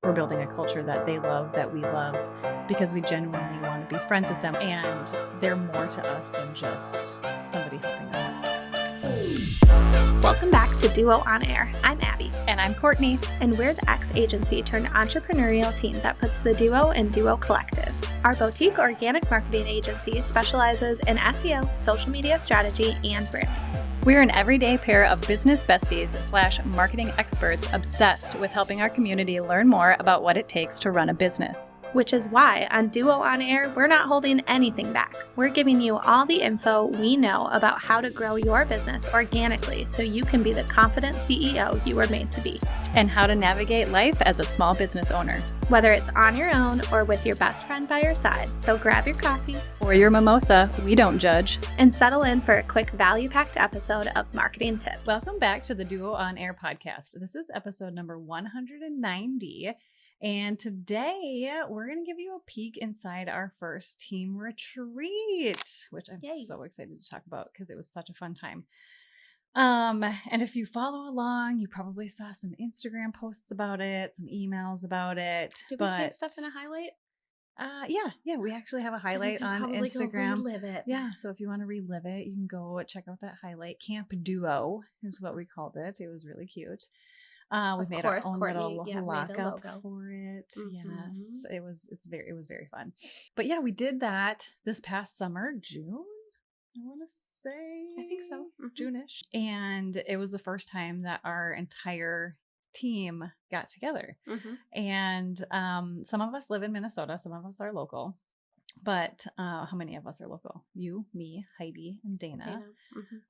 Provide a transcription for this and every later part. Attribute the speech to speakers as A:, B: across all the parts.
A: we're building a culture that they love, that we love, because we genuinely want to be friends with them. And they're more to us than just somebody helping us out.
B: Welcome back to Duo On Air. I'm Abby.
A: And I'm Courtney.
B: And we're the X agency turned entrepreneurial team that puts the Duo in Duo Collective. Our boutique organic marketing agency specializes in SEO, social media strategy, and branding.
A: We're an everyday pair of business besties / marketing experts obsessed with helping our community learn more about what it takes to run a business.
B: Which is why on Duo On Air, we're not holding anything back. We're giving you all the info we know about how to grow your business organically so you can be the confident CEO you were made to be.
A: And how to navigate life as a small business owner.
B: Whether it's on your own or with your best friend by your side. So grab your coffee
A: or your mimosa, we don't judge.
B: And settle in for a quick value-packed episode of Marketing Tips.
A: Welcome back to the Duo On Air podcast. This is episode number 190. And today we're going to give you a peek inside our first team retreat, which I'm so excited to talk about because it was such a fun time. And if you follow along, you probably saw some Instagram posts about it, some emails about it.
B: Did we say stuff in a highlight?
A: Yeah, we actually have a highlight on Instagram.
B: Go relive it.
A: Yeah, so if you want to relive it, you can go check out that highlight. Camp Duo is what we called it. It was really cute. We've made our own little lock-up for it. Mm-hmm. Yes, it was very fun. But yeah, we did that this past summer, June, I want to say.
B: I think so. Mm-hmm.
A: June-ish. And it was the first time that our entire team got together. Mm-hmm. And some of us live in Minnesota, some of us are local. But how many of us are local? You, me, Heidi, and Dana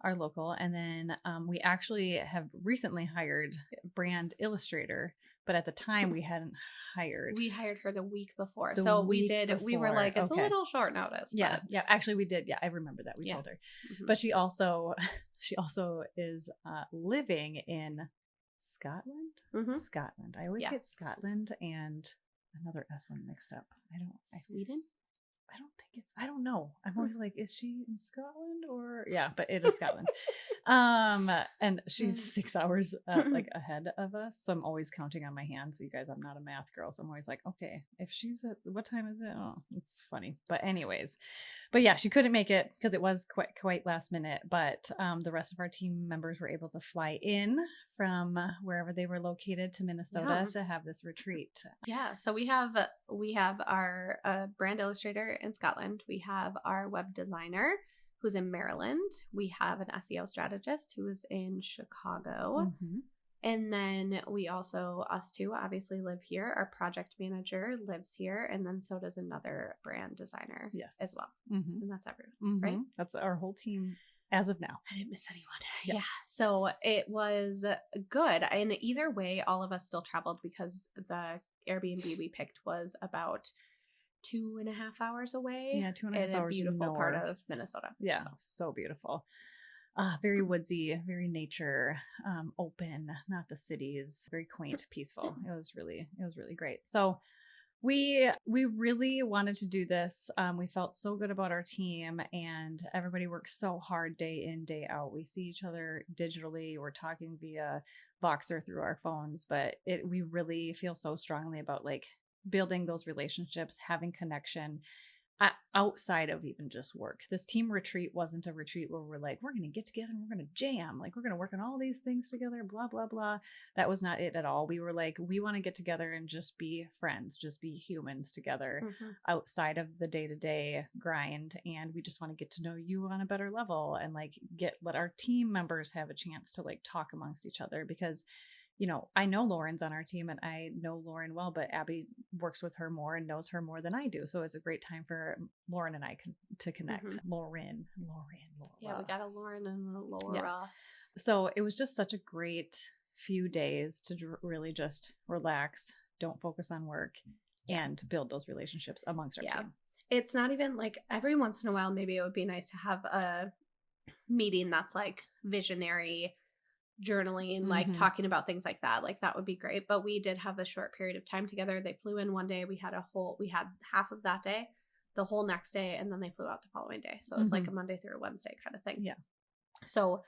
A: are local. And then we actually have recently hired a brand illustrator, but at the time we hadn't hired.
B: We hired her the week before. We were like, it's a little short notice.
A: Yeah. Actually we did. Yeah, I remember that. We told her. Mm-hmm. But she also is living in Scotland. Mm-hmm. Scotland. I always get Scotland and another S one mixed up.
B: Sweden?
A: I don't know. I'm always like, is she in Scotland or? Yeah, but it is Scotland. And she's 6 hours ahead of us. So I'm always counting on my hands. You guys, I'm not a math girl. So I'm always like, okay, if she's what time is it? Oh, it's funny. But anyways, yeah, she couldn't make it because it was quite last minute. But the rest of our team members were able to fly in from wherever they were located to Minnesota to have this retreat.
B: Yeah. So we have our brand illustrator in Scotland. We have our web designer who's in Maryland. We have an SEO strategist who is in Chicago. Mm-hmm. And then we also, us two, obviously live here. Our project manager lives here. And then so does another brand designer as well. Mm-hmm. And that's everyone, right?
A: That's our whole team as of now.
B: I didn't miss anyone. Yeah. So it was good. And either way, all of us still traveled because the Airbnb we picked was about 2.5 hours away.
A: Yeah, 2.5 hours.
B: In a beautiful
A: north.
B: Part of Minnesota.
A: Yeah, so beautiful. Very woodsy, very nature, open, not the cities, very quaint, peaceful. It was really great. So we really wanted to do this. We felt so good about our team and everybody works so hard day in, day out. We see each other digitally. We're talking via Voxer through our phones, but we really feel so strongly about like building those relationships, having connection outside of even just work. This team retreat wasn't a retreat where we're like, we're going to get together and we're going to jam. Like we're going to work on all these things together, blah, blah, blah. That was not it at all. We were like, we want to get together and just be friends, just be humans together outside of the day-to-day grind. And we just want to get to know you on a better level and like let our team members have a chance to like talk amongst each other because you know, I know Lauren's on our team and I know Lauren well, but Abby works with her more and knows her more than I do. So it's a great time for Lauren and I to connect. Mm-hmm. Lauren.
B: Yeah, we got a Lauren and a Laura. Yeah.
A: So it was just such a great few days to really just relax, don't focus on work, and build those relationships amongst our team.
B: It's not even like every once in a while, maybe it would be nice to have a meeting that's like visionary, journaling, like talking about things like that. Like that would be great. But we did have a short period of time together. They flew in one day. We had half of that day, the whole next day, and then they flew out the following day. So it was like a Monday through a Wednesday kind of thing.
A: Yeah.
B: So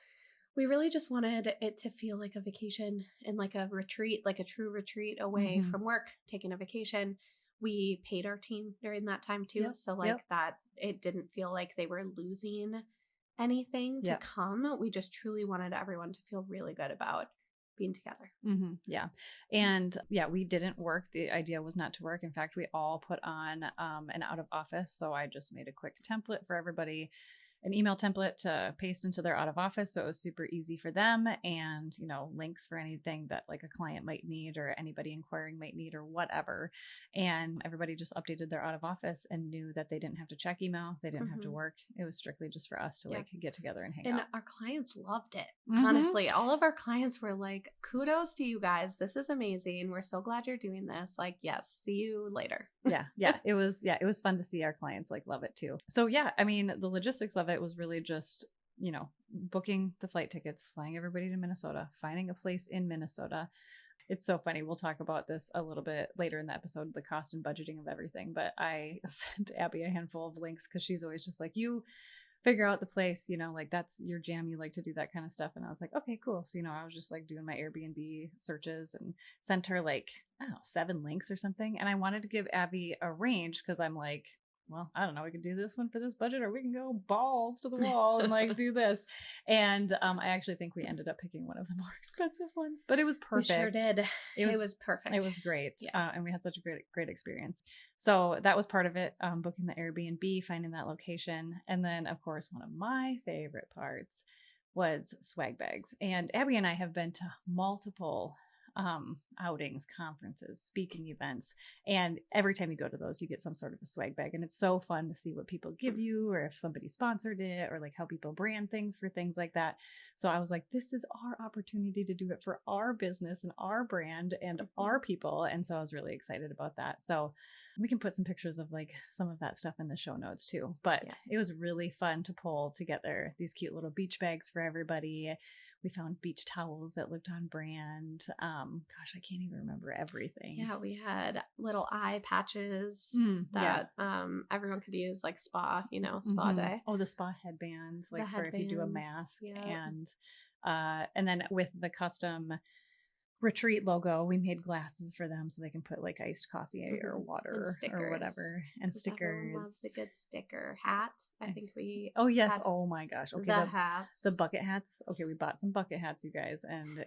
B: We really just wanted it to feel like a vacation and like a retreat, like a true retreat away
A: Mhm.
B: from work, taking a vacation. We paid our team during that time too.
A: Yep.
B: So like that, it didn't feel like they were losing anything to
A: Yep.
B: come. We just truly wanted everyone to feel really good about being together.
A: Yeah. And yeah, we didn't work. The idea was not to work. In fact, we all put on an out of office. So I just made a quick template for everybody, an email template to paste into their out of office. So it was super easy for them, and, links for anything that like a client might need or anybody inquiring might need or whatever. And everybody just updated their out of office and knew that they didn't have to check email. They didn't have to work. It was strictly just for us to like get together and hang out.
B: And our clients loved it. Honestly, all of our clients were like, kudos to you guys. This is amazing. We're so glad you're doing this. Like, yes, see you later.
A: Yeah. It was fun to see our clients like love it too. So yeah, I mean, the logistics of it was really just, booking the flight tickets, flying everybody to Minnesota, finding a place in Minnesota. It's so funny. We'll talk about this a little bit later in the episode, the cost and budgeting of everything. But I sent Abby a handful of links because she's always just like, you figure out the place, like that's your jam. You like to do that kind of stuff. And I was like, okay, cool. So, I was just like doing my Airbnb searches and sent her like, I don't know, 7 links or something. And I wanted to give Abby a range because I'm like, well, I don't know, we can do this one for this budget, or we can go balls to the wall and like do this. And I actually think we ended up picking one of the more expensive ones, but it was perfect.
B: We sure did. It was perfect.
A: It was great. And we had such a great experience. So that was part of it, booking the Airbnb, finding that location. And then, of course, one of my favorite parts was swag bags. And Abby and I have been to multiple outings, conferences, speaking events, and every time you go to those you get some sort of a swag bag, and it's so fun to see what people give you, or if somebody sponsored it, or like how people brand things for things like that. So I was like, this is our opportunity to do it for our business and our brand and our people, and so I was really excited about that. So we can put some pictures of like some of that stuff in the show notes too, but it was really fun to pull together these cute little beach bags for everybody. We found beach towels that looked on brand. Gosh, I can't even remember everything.
B: Yeah, we had little eye patches that everyone could use, like spa, spa day.
A: Oh, the spa headbands, like for if you do a mask. And then with the custom retreat logo, we made glasses for them so they can put like iced coffee or water or whatever, and stickers.
B: Loves a good sticker. Hat, I think we
A: oh my gosh, okay,
B: the hats,
A: the bucket hats. Okay, we bought some bucket hats, you guys, and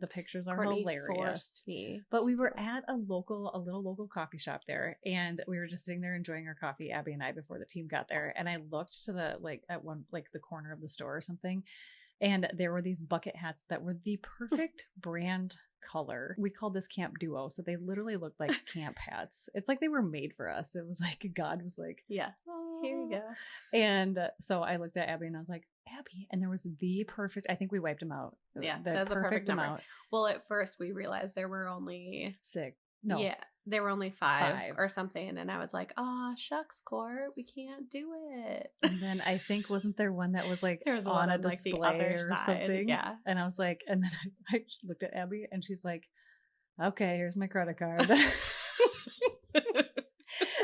A: the pictures are
B: Courtney
A: hilarious. But we were at a little local coffee shop there, and we were just sitting there enjoying our coffee, Abby and I, before the team got there, and I looked to the at one, like the corner of the store or something, and there were these bucket hats that were the perfect brand color. We called this Camp Duo, so they literally looked like camp hats. It's like they were made for us. It was like God was like,
B: oh, here you go.
A: And so I looked at Abby and I was like, Abby, and there was the perfect, I think we wiped them out.
B: Yeah, that was a perfect amount. Well, at first we realized there were only
A: 6. No.
B: Yeah, there were only 5 or something. And I was like, oh, shucks, Court, we can't do it.
A: And then I think, wasn't there one that was like
B: there was
A: on
B: one
A: a display
B: like the other
A: or
B: side.
A: something?
B: Yeah.
A: And I was like, and then I looked at Abby and she's like, okay, here's my credit card.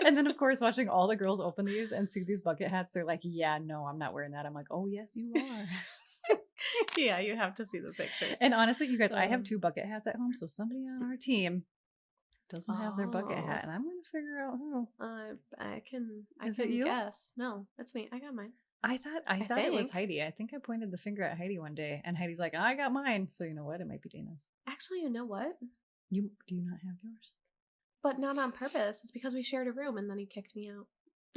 A: And then, of course, watching all the girls open these and see these bucket hats, they're like, yeah, no, I'm not wearing that. I'm like, oh, yes, you are.
B: Yeah, you have to see the pictures.
A: And honestly, you guys, I have 2 bucket hats at home. So somebody on our team doesn't have their bucket hat, and I'm going to figure out who.
B: I can
A: you?
B: Guess. No, that's me. I got mine.
A: I thought it was Heidi. I think I pointed the finger at Heidi one day, and Heidi's like, I got mine. So you know what? It might be Dana's.
B: Actually, you know what?
A: Do you not have yours?
B: But not on purpose. It's because we shared a room, and then he kicked me out.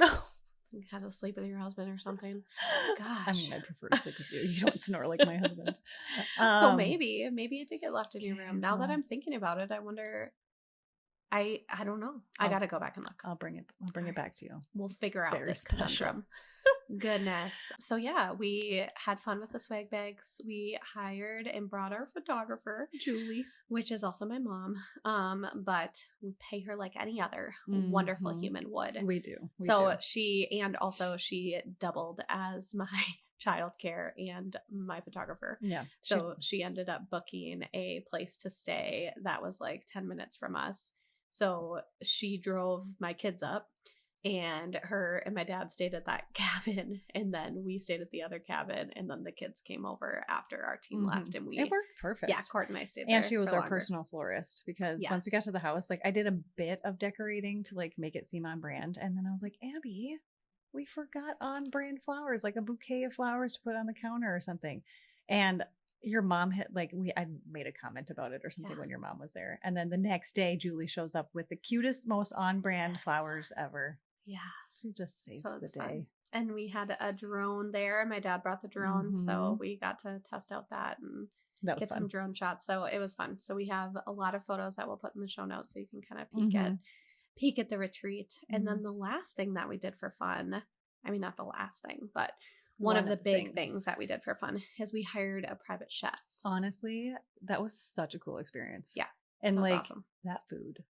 A: Oh.
B: You had to sleep with your husband or something. Gosh.
A: I mean, I prefer to sleep with you. You don't snore like my husband.
B: So maybe it did get left in your room. Now that I'm thinking about it, I wonder. I don't know. I got to go back and look.
A: I'll bring it back to you.
B: We'll figure out this conundrum. Goodness. So yeah, we had fun with the swag bags. We hired and brought our photographer,
A: Julie,
B: which is also my mom. But we pay her like any other wonderful human would.
A: We do.
B: She doubled as my childcare and my photographer.
A: Yeah.
B: So she ended up booking a place to stay that was like 10 minutes from us. So she drove my kids up and her and my dad stayed at that cabin, and then we stayed at the other cabin, and then the kids came over after our team left, and
A: it worked perfect.
B: Yeah, Court and I stayed there.
A: And she was our personal florist, because once we got to the house, like I did a bit of decorating to like make it seem on brand, and then I was like, Abby, we forgot on brand flowers, like a bouquet of flowers to put on the counter or something. And your mom had like I made a comment about it or something when your mom was there, and then the next day Julie shows up with the cutest, most on brand flowers ever. Yeah, she just saves the day.
B: Fun. And we had a drone there. My dad brought the drone, so we got to test out that and get some drone shots. So it was fun. So we have a lot of photos that we'll put in the show notes, so you can kind of peek at the retreat. And then the last thing that we did for fun, I mean, not the last thing, but one of the big things that we did for fun is we hired a private chef.
A: Honestly, that was such a cool experience.
B: Yeah.
A: And like awesome. That food.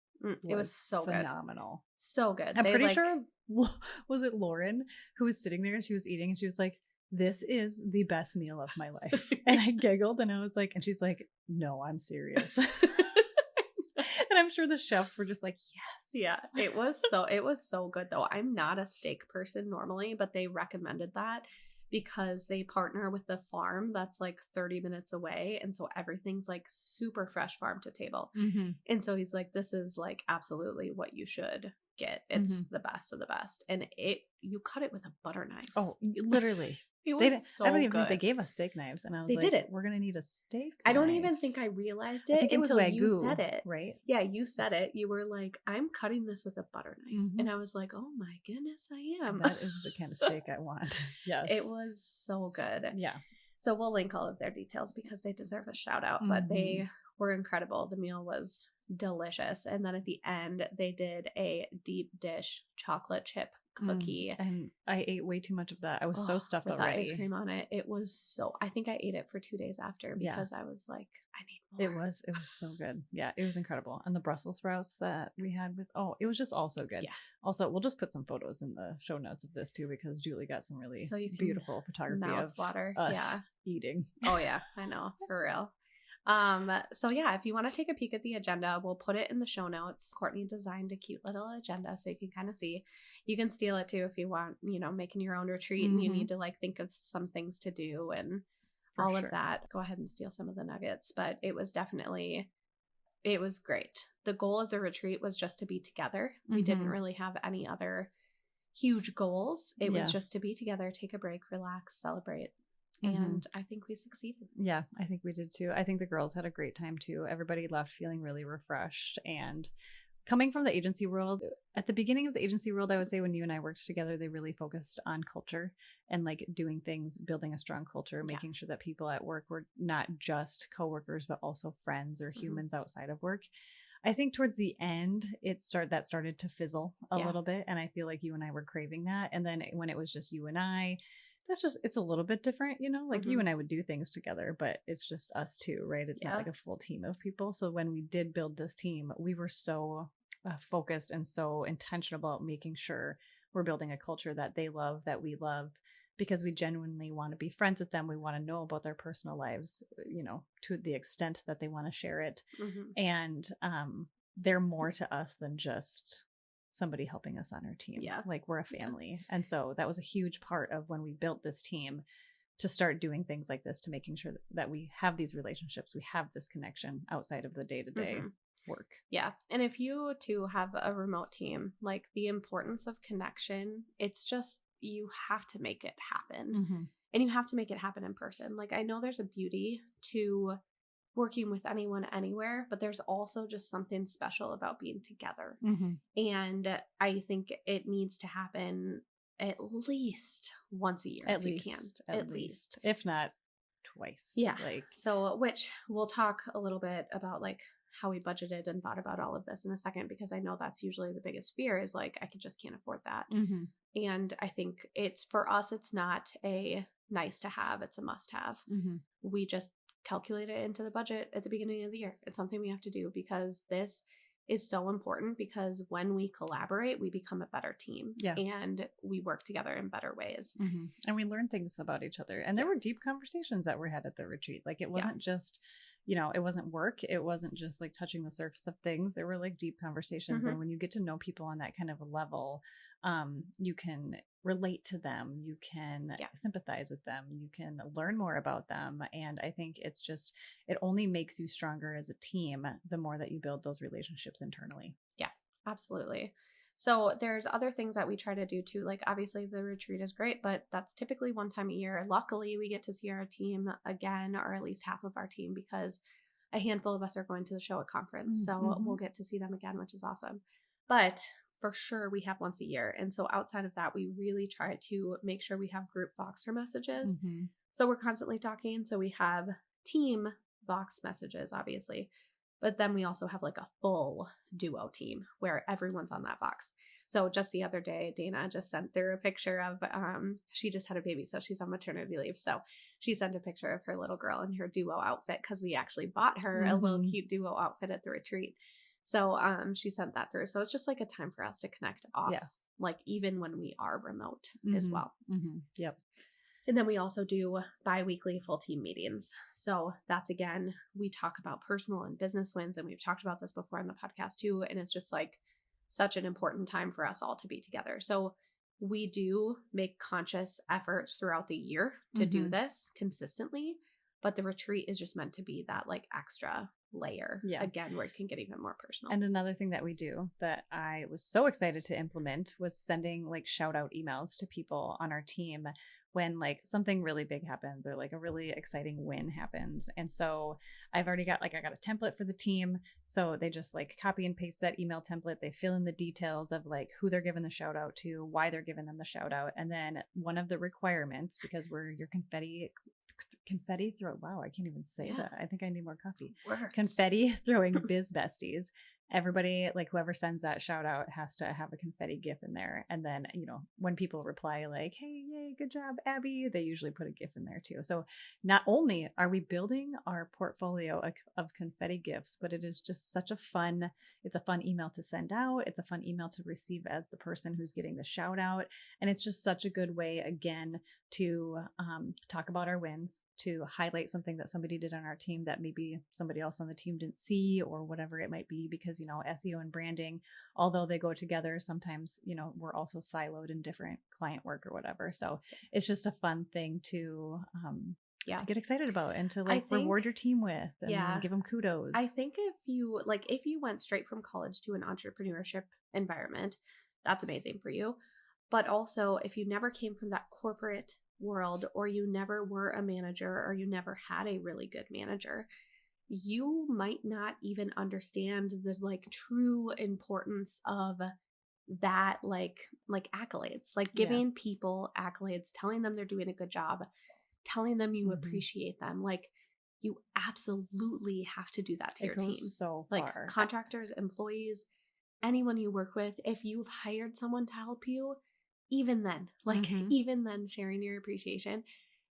B: It was so
A: phenomenal.
B: Good. So good.
A: I'm pretty sure, was it Lauren who was sitting there and she was eating and she was like, this is the best meal of my life. And I giggled and I was like, and she's like, no, I'm serious. And I'm sure the chefs were just like, yes.
B: Yeah, it was so good though. I'm not a steak person normally, but they recommended that because they partner with the farm that's like 30 minutes away. And so everything's like super fresh farm to table. And so he's like, this is like absolutely what you should get. It's the best of the best. And you cut it with a butter knife.
A: Oh, literally.
B: It was so
A: I don't even
B: good.
A: think they gave us steak knives. And I was
B: they
A: like,
B: didn't.
A: We're going to need a steak knife.
B: I don't even think I realized it until you said it.
A: Right?
B: Yeah, you said it. You were like, I'm cutting this with a butter knife. And I was like, oh my goodness, I am.
A: That is the kind of steak I want. Yes.
B: It was so good.
A: Yeah.
B: So we'll link all of their details because they deserve a shout out, but they were incredible. The meal was delicious. And then at the end, they did a deep dish chocolate chip cookie.
A: And I ate way too much of that. I was so stuffed
B: with
A: already.
B: Ice cream on it. It was so, I think I ate it for 2 days after because I was like, I need more.
A: It was so good. Yeah, it was incredible. And the Brussels sprouts that we had with, it was just also good. Yeah. Also, we'll just put some photos in the show notes of this too, because Julie got some really beautiful photography of
B: water.
A: Us eating.
B: Oh yeah, I know, for real. So yeah, if you want to take a peek at the agenda, we'll put it in the show notes. Courtney designed a cute little agenda so you can kind of see. You can steal it too if you want, making your own retreat and you need to like think of some things to do and all of that. Go ahead and steal some of the nuggets. But it was great. The goal of the retreat was just to be together. We didn't really have any other huge goals. It was just to be together, take a break, relax, celebrate. And I think we succeeded.
A: Yeah, I think we did too. I think the girls had a great time too. Everybody left feeling really refreshed. And coming from the agency world, at the beginning of the agency world, I would say when you and I worked together, they really focused on culture and like doing things, building a strong culture, making sure that people at work were not just coworkers, but also friends or humans outside of work. I think towards the end, that started to fizzle a little bit. And I feel like you and I were craving that. And then when it was just you and I, it's a little bit different, like you and I would do things together, but it's just us two, right? It's not like a full team of people. So when we did build this team, we were so focused and so intentional about making sure we're building a culture that they love, that we love, because we genuinely want to be friends with them. We want to know about their personal lives, to the extent that they want to share it. And they're more to us than just somebody helping us on our team. Yeah. Like we're a family. And so that was a huge part of when we built this team, to start doing things like this, to making sure that we have these relationships, we have this connection outside of the day-to-day work.
B: Yeah. And if you too have a remote team, like the importance of connection, it's just, you have to make it happen. And you have to make it happen in person. Like I know there's a beauty to working with anyone anywhere, but there's also just something special about being together. And I think it needs to happen at least once a year. At least.
A: If not twice.
B: Yeah. So, which we'll talk a little bit about like how we budgeted and thought about all of this in a second, because I know that's usually the biggest fear is like, I just can't afford that. And I think for us, it's not a nice to have, it's a must have. We just calculate it into the budget at the beginning of the year. It's something we have to do because this is so important, because when we collaborate, we become a better team and we work together in better ways.
A: And we learn things about each other. And there were deep conversations that were had at the retreat. Like it wasn't just, it wasn't work. It wasn't just like touching the surface of things. There were like deep conversations.
B: Mm-hmm.
A: And when you get to know people on that kind of a level, you can relate to them. You can sympathize with them. You can learn more about them. And I think it only makes you stronger as a team the more that you build those relationships internally.
B: Yeah, absolutely. So there's other things that we try to do too. Like obviously the retreat is great, but that's typically one time a year. Luckily, we get to see our team again, or at least half of our team, because a handful of us are going to the show at conference. So we'll get to see them again, which is awesome. But for sure, we have once a year. And so outside of that, we really try to make sure we have group Voxer messages.
A: Mm-hmm.
B: So we're constantly talking. So we have team Vox messages, obviously. But then we also have like a full duo team where everyone's on that box. So just the other day, Dana just sent through a picture of, she just had a baby, so she's on maternity leave. So she sent a picture of her little girl in her duo outfit because we actually bought her a little cute duo outfit at the retreat. So she sent that through. So it's just like a time for us to connect off, like even when we are remote as well.
A: Mm-hmm. Yep.
B: And then we also do bi-weekly full team meetings. So that's, again, we talk about personal and business wins. And we've talked about this before on the podcast too. And it's just like such an important time for us all to be together. So we do make conscious efforts throughout the year to do this consistently. But the retreat is just meant to be that like extra layer, again, where it can get even more personal.
A: And another thing that we do that I was so excited to implement was sending like shout out emails to people on our team when like something really big happens or like a really exciting win happens. And so I've already got I got a template for the team. So they just like copy and paste that email template. They fill in the details of like who they're giving the shout out to, why they're giving them the shout out. And then one of the requirements, because we're your confetti throw. Wow, I can't even say that. I think I need more coffee. Confetti throwing biz besties. Everybody, like whoever sends that shout out, has to have a confetti gif in there. And then, when people reply like, "Hey, yay, good job, Abby," they usually put a gif in there too. So not only are we building our portfolio of confetti gifts, but it is just such a fun email to send out. It's a fun email to receive as the person who's getting the shout out. And it's just such a good way, again, to talk about our wins, to highlight something that somebody did on our team that maybe somebody else on the team didn't see, or whatever it might be, because SEO and branding, although they go together, sometimes we're also siloed in different client work or whatever. So it's just a fun thing to get excited about and to reward your team with and give them kudos.
B: I think if you went straight from college to an entrepreneurship environment, that's amazing for you. But also if you never came from that corporate world, or you never were a manager, or you never had a really good manager, you might not even understand the true importance of that, like accolades, like giving people accolades, telling them they're doing a good job, telling them you appreciate them. Like you absolutely have to do that to your team.
A: So
B: like
A: far.
B: Contractors, employees, anyone you work with, if you've hired someone to help you, even then, even then, sharing your appreciation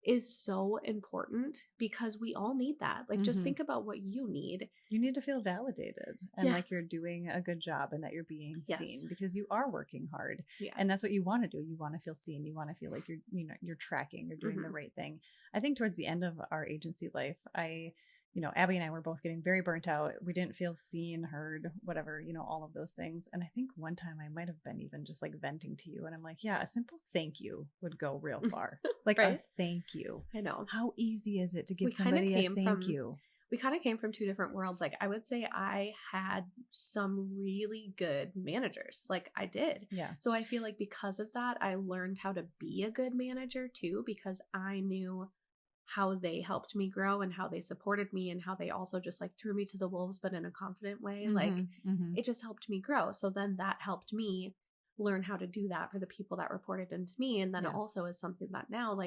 B: is so important, because we all need that. Just think about what you need.
A: You need to feel validated and like you're doing a good job and that you're being seen, because you are working hard. And that's what you want to do. You want to feel seen. You want to feel like you're tracking, you're doing the right thing. I think towards the end of our agency life, Abby and I were both getting very burnt out. We didn't feel seen, heard, whatever, all of those things. And I think one time I might have been even just venting to you. And I'm like, yeah, a simple thank you would go real far. Right? A thank you.
B: I know.
A: How easy is it to give somebody a thank you?
B: We kind of came from two different worlds. I would say I had some really good managers. I did.
A: Yeah.
B: So I feel like because of that, I learned how to be a good manager too, because I knew how they helped me grow and how they supported me and how they also just threw me to the wolves, but in a confident way. It just helped me grow. So then that helped me learn how to do that for the people that reported into me. And then it also is something that now,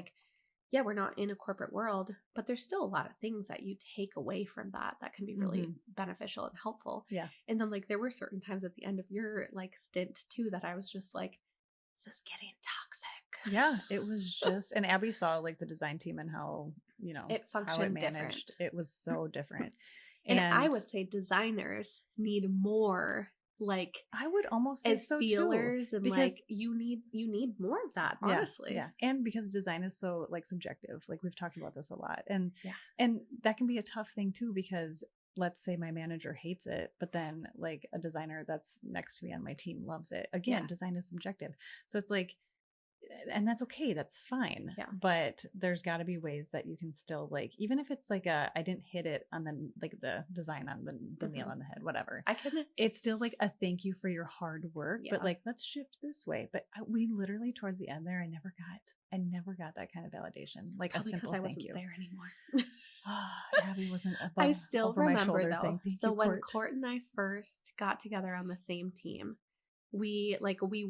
B: we're not in a corporate world, but there's still a lot of things that you take away from that can be really beneficial and helpful.
A: Yeah.
B: And then there were certain times at the end of your stint too, that I was just this is getting toxic.
A: Yeah, it was just, and Abby saw the design team and how,
B: it functioned
A: how it managed.
B: Different.
A: It was so different.
B: And I would say designers need more like
A: I would almost say
B: as
A: so
B: feelers
A: too,
B: and
A: because
B: like you need more of that, honestly.
A: yeah, and because design is so like subjective, like we've talked about this a lot, and
B: Yeah.
A: and that can be a tough thing too, because let's say my manager hates it, but then like a designer that's next to me on my team loves it. Again,
B: Yeah.
A: design is subjective, so it's like, and that's okay, that's fine.
B: Yeah.
A: But there's got to be ways that you can still, like, even if it's like I didn't hit it on the, like, the design on the nail on the head, whatever, it's still like a thank you for your hard work.
B: Yeah.
A: But like, let's shift this way. But we literally towards the end there, I never got that kind of validation, like
B: probably
A: a simple
B: because I
A: thank
B: wasn't
A: you
B: there anymore.
A: Abby wasn't above,
B: I still
A: over my
B: remember
A: shoulder
B: though.
A: saying thank
B: So
A: you,
B: when
A: Court.
B: Court and I first got together on the same team, we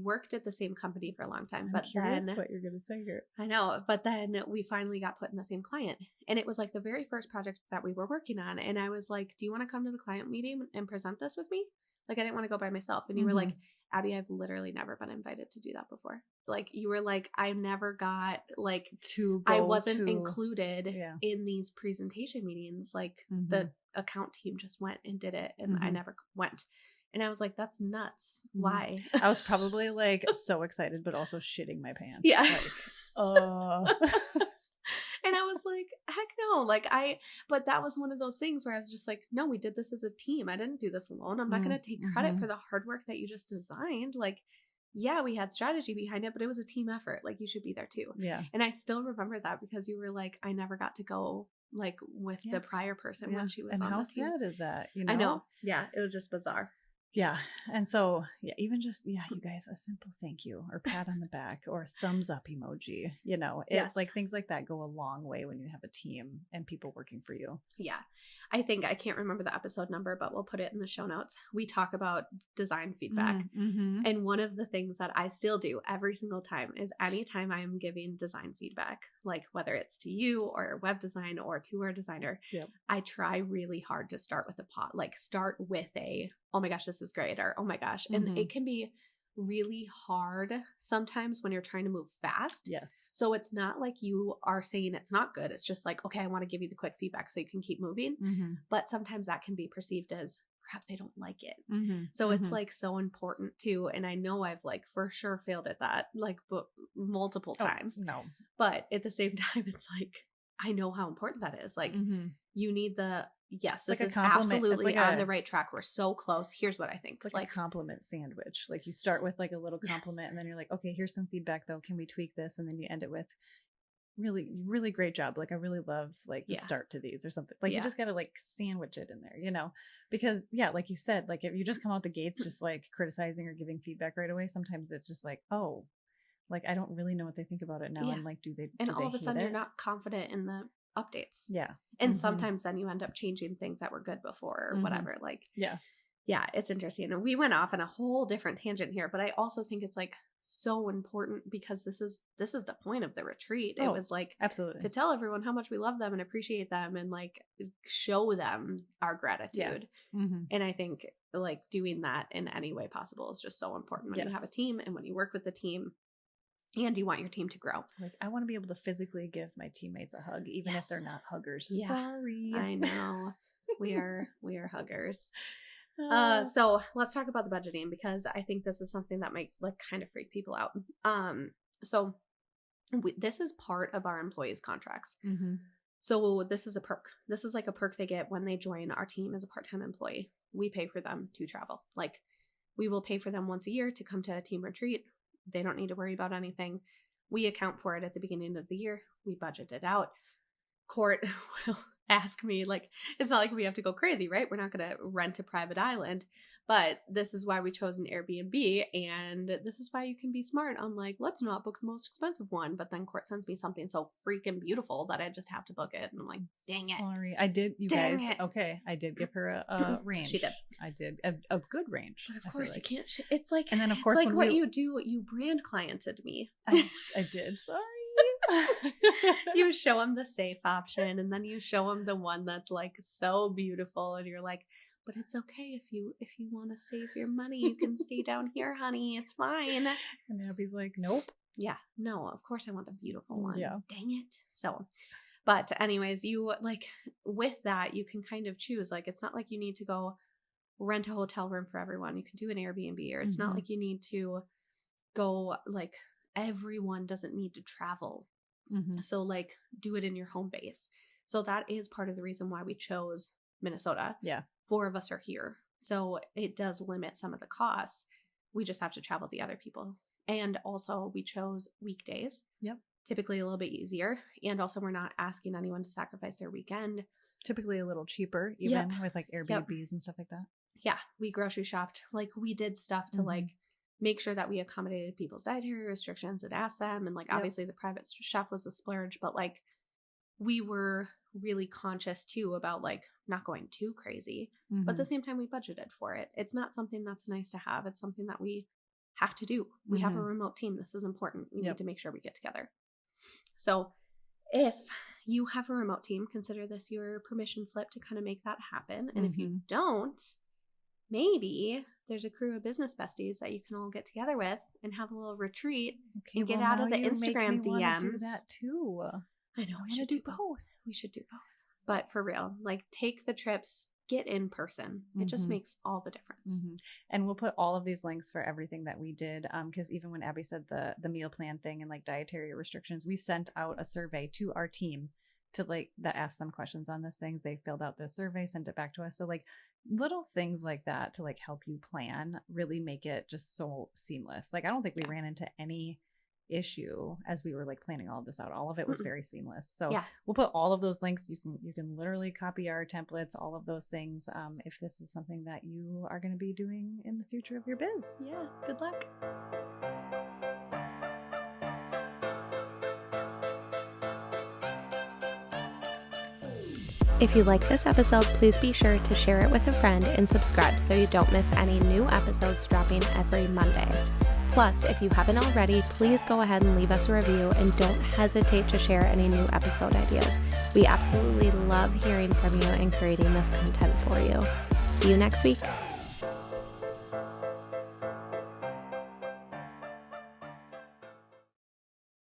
B: worked at the same company for a long time.
A: I'm curious what you're gonna say here.
B: I know, but then we finally got put in the same client, and it was like the very first project that we were working on. And I was like, "Do you want to come to the client meeting and present this with me?" Like, I didn't want to go by myself. And you were like, "Abby, I've literally never been invited to do that before." Like, you were like, "I never got like
A: to go
B: I wasn't
A: to,
B: included in these presentation meetings. Like the account team just went and did it, and I never went." And I was like, "That's nuts. Why?"
A: I was probably like so excited, but also shitting my pants.
B: Yeah.
A: Like,
B: And I was like, heck no. Like but that was one of those things where I was just like, no, we did this as a team. I didn't do this alone. I'm not going to take credit for the hard work that you just designed. Like, yeah, we had strategy behind it, but it was a team effort. Like, you should be there too.
A: Yeah.
B: And I still remember that because you were like, I never got to go like with the prior person when she was
A: and
B: on
A: how
B: the team.
A: sad is that? You know?
B: I know. Yeah. It was just bizarre.
A: Yeah. And so, yeah, even just, you guys, a simple thank you or pat on the back or thumbs up emoji, it's like things like that go a long way when you have a team and people working for you.
B: Yeah. I can't remember the episode number, but we'll put it in the show notes. We talk about design feedback. And one of the things that I still do every single time is anytime I'm giving design feedback, like whether it's to you or web design or to our designer, I try really hard to start with start with oh my gosh, this is great, or oh my gosh. And it can be really hard sometimes when you're trying to move fast.
A: Yes. So
B: So it's not like you are saying it's not good. It's just like, okay, I want to give you the quick feedback so you can keep moving. But sometimes that can be perceived as crap, they don't like it. So it's like so important too. And I know I've like for sure failed at that, like multiple times.
A: No.
B: But at the same time, it's like, I know how important that is. Like you need yes, this is absolutely on the right track. We're so close. Here's what I think.
A: It's like a compliment sandwich. Like you start with like a little compliment and then you're like, okay, here's some feedback though. Can we tweak this? And then you end it with really, really great job. Like I really love like the start to these or something. Like you just got to like sandwich it in there, because like you said, like if you just come out the gates, just like criticizing or giving feedback right away, sometimes it's just like, oh, like I don't really know what they think about it now.
B: Yeah.
A: And like,
B: and all of a sudden you're not confident in the updates.
A: Yeah.
B: And sometimes then you end up changing things that were good before or whatever. Like, yeah, it's interesting. And we went off on a whole different tangent here, but I also think it's like so important because this is the point of the retreat. It was like
A: absolutely
B: to tell everyone how much we love them and appreciate them and like show them our gratitude. And I think like doing that in any way possible is just so important when you have a team and when you work with the team. And you want your team to grow. Like
A: I want to be able to physically give my teammates a hug, even if they're not huggers.
B: Yeah.
A: Sorry.
B: I know. We are huggers. So let's talk about the budgeting because I think this is something that might like kind of freak people out. So this is part of our employees' contracts. So this is a perk. This is like a perk they get when they join our team as a part-time employee. We pay for them to travel. Like we will pay for them once a year to come to a team retreat. They don't need to worry about anything. We account for it at the beginning of the year. We budget it out. Court will ask me, like, it's not like we have to go crazy, right? We're not going to rent a private island. But this is why we chose an Airbnb. And this is why you can be smart on like, let's not book the most expensive one. But then Court sends me something so freaking beautiful that I just have to book it. And I'm like, dang it.
A: Sorry. I did, you
B: dang
A: guys.
B: It.
A: Okay. I did give her a range.
B: She did.
A: I did. A good range.
B: But of course you can't. It's like,
A: and then of course,
B: it's like what you do, you brand cliented me.
A: I did. Sorry.
B: You show them the safe option and then you show them the one that's like so beautiful and you're like, but it's okay if you want to save your money, you can stay down here, honey. It's fine.
A: And Abby's like, nope.
B: Yeah, no, of course I want the beautiful one.
A: Yeah.
B: Dang it. So, but anyways, you like with that, you can kind of choose. Like, it's not like you need to go rent a hotel room for everyone. You can do an Airbnb, or it's not like you need to go, like, everyone doesn't need to travel. So like do it in your home base. So that is part of the reason why we chose Minnesota.
A: Yeah.
B: 4 of us are here. So it does limit some of the costs. We just have to travel with the other people. And also we chose weekdays.
A: Yep.
B: Typically a little bit easier. And also we're not asking anyone to sacrifice their weekend.
A: Typically a little cheaper, even with like Airbnbs and stuff like that.
B: Yeah. We grocery shopped. Like we did stuff to like make sure that we accommodated people's dietary restrictions and asked them. And like, obviously the private chef was a splurge, but like we were really conscious too about like not going too crazy, but at the same time we budgeted for it. It's not something that's nice to have. It's something that we have to do. We have a remote team. This is important. We need to make sure we get together. So if you have a remote team, consider this your permission slip to kind of make that happen. And if you don't, maybe there's a crew of business besties that you can all get together with and have a little retreat and get out of the Instagram DMs.
A: Do that too.
B: I know. We should do both. We should do both. But for real, like take the trips, get in person. It just makes all the difference.
A: And we'll put all of these links for everything that we did. Because even when Abby said the meal plan thing and like dietary restrictions, we sent out a survey to our team to like that asked them questions on these things. They filled out the survey, sent it back to us. So like little things like that to like help you plan really make it just so seamless. Like I don't think we ran into any issue as we were like planning all of this out. All of it was very seamless. So we'll put all of those links. You can literally copy our templates, all of those things, if this is something that you are going to be doing in the future of your biz.
B: Yeah. Good luck. If you like this episode, please be sure to share it with a friend and subscribe so you don't miss any new episodes dropping every Monday. Plus, if you haven't already, please go ahead and leave us a review and don't hesitate to share any new episode ideas. We absolutely love hearing from you and creating this content for you. See you next week.